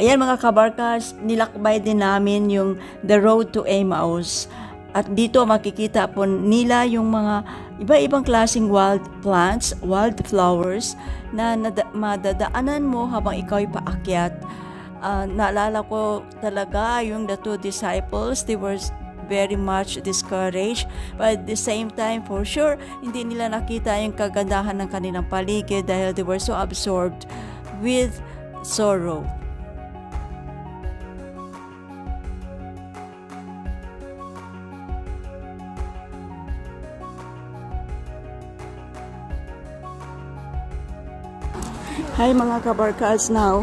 Ayan mga kabarkas, nilakbay din namin yung The Road to Emmaus. At dito makikita po nila yung mga iba-ibang klaseng wild plants, wild flowers na madadaanan mo habang ikaw'y paakyat. Naalala ko talaga yung the two disciples, they were very much discouraged, but at the same time, for sure, hindi nila nakita yung kagandahan ng kanilang paligid dahil they were so absorbed with sorrow. Hi mga kabarkas, now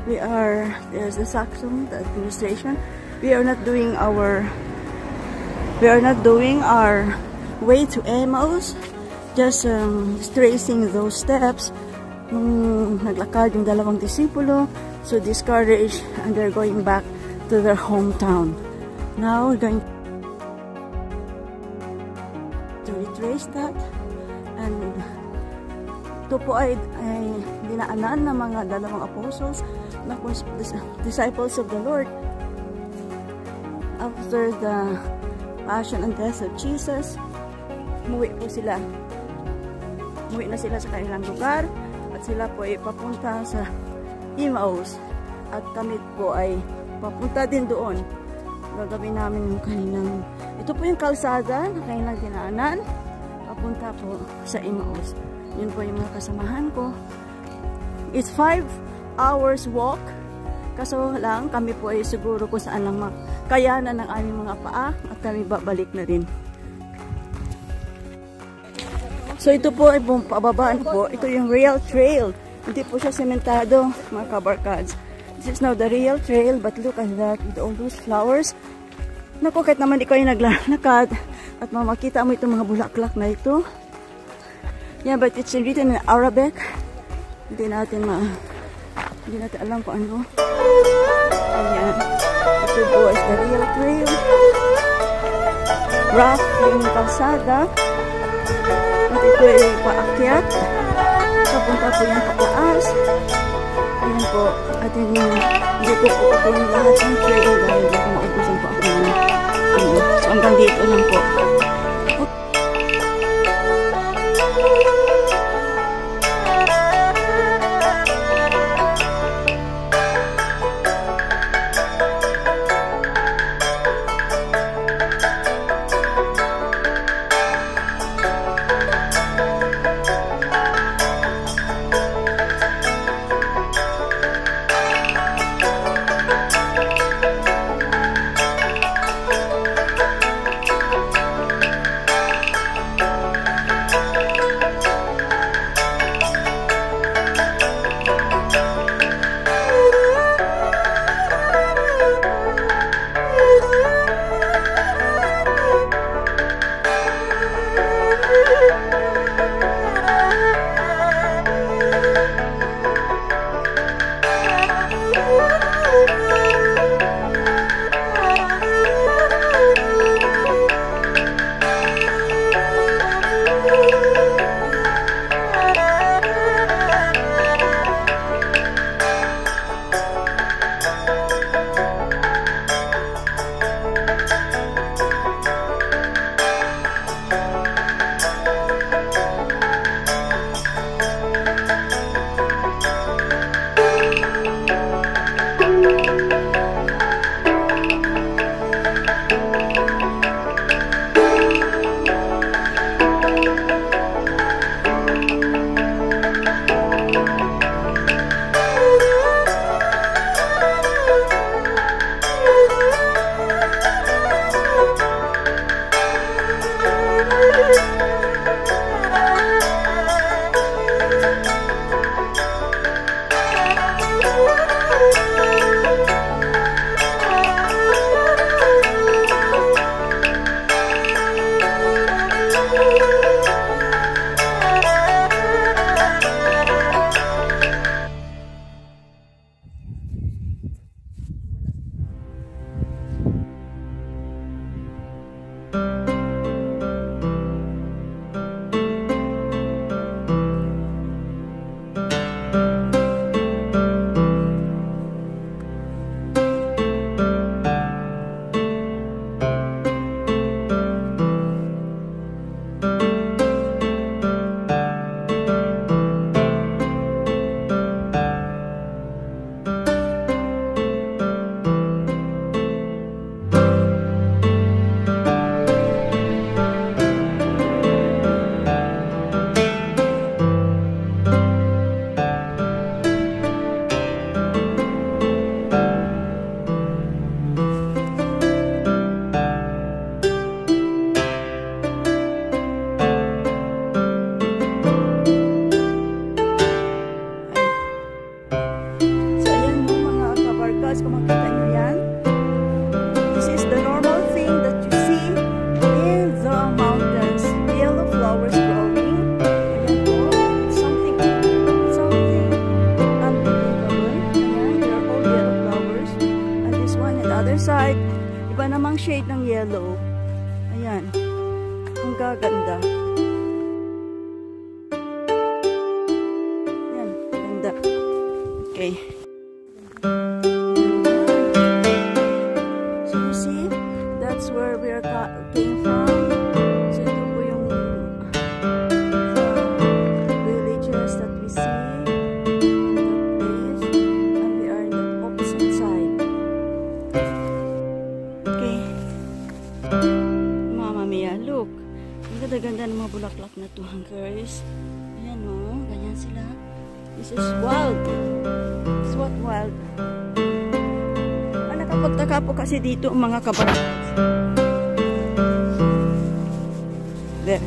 there's the Saxum, the administration. We are not doing our way to Emmaus, just tracing those steps. Naglakad yung dalawang disipulo, so discouraged, and they're going back to their hometown. Now we're going to retrace that, and ito po ay dinaanan ng mga dalawang apostles na disciples of the Lord. After the passion and death of Jesus, umuwi na sila sa kanilang lugar at sila po ay papunta sa Emmaus at kami po ay papunta din doon. Gagawin namin yung kanilang, ito po yung kalsada na kanilang dinaanan papunta po sa Emmaus. Yun po yung mga kasamahan ko. It's 5 hours walk. Kaso lang, kami po ay siguro kung saan lang makayanan ng aming mga paa at kami babalik na rin. So ito po ay pababaan po. Ito yung real trail. Hindi po siya sementado, mga kabarkads. This is now the real trail, but look at that with all those flowers. Naku, kahit naman ikaw yung naglalakad at makita mo itong mga bulaklak na ito. Yeah, but it's written in Arabic. Hindi natin alam kung ano. Ayan. Ito po is the real trail. Rough yung kalsada. At ito ay paakyat. Papunta po yung pataas. Ayan po. At hindi po po yung lahat ng trail dahil baka maubusan po ako ng so hanggang dito lang po. yellow. Ayan. Ang gaganda. Ayan. Ganda. Okay. So you see, that's where we came from. So ito po yung villages that we see in that place. And we are in the opposite side. Okay. Mama Mia, look. Ang ganda-ganda ng mga bulaklak na to, guys. Ayan o, ganyan sila. This is wild. This is what wild. Nakapagtaka po kasi dito ang mga kabarangay. There.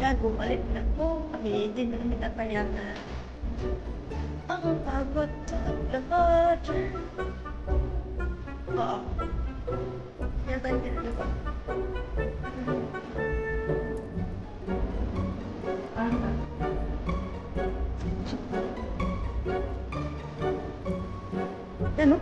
Yan, bumalik na po. Kami din namin napayanan. Ang pagod sa lahat. Oo. Yan ba din na ba? Ano?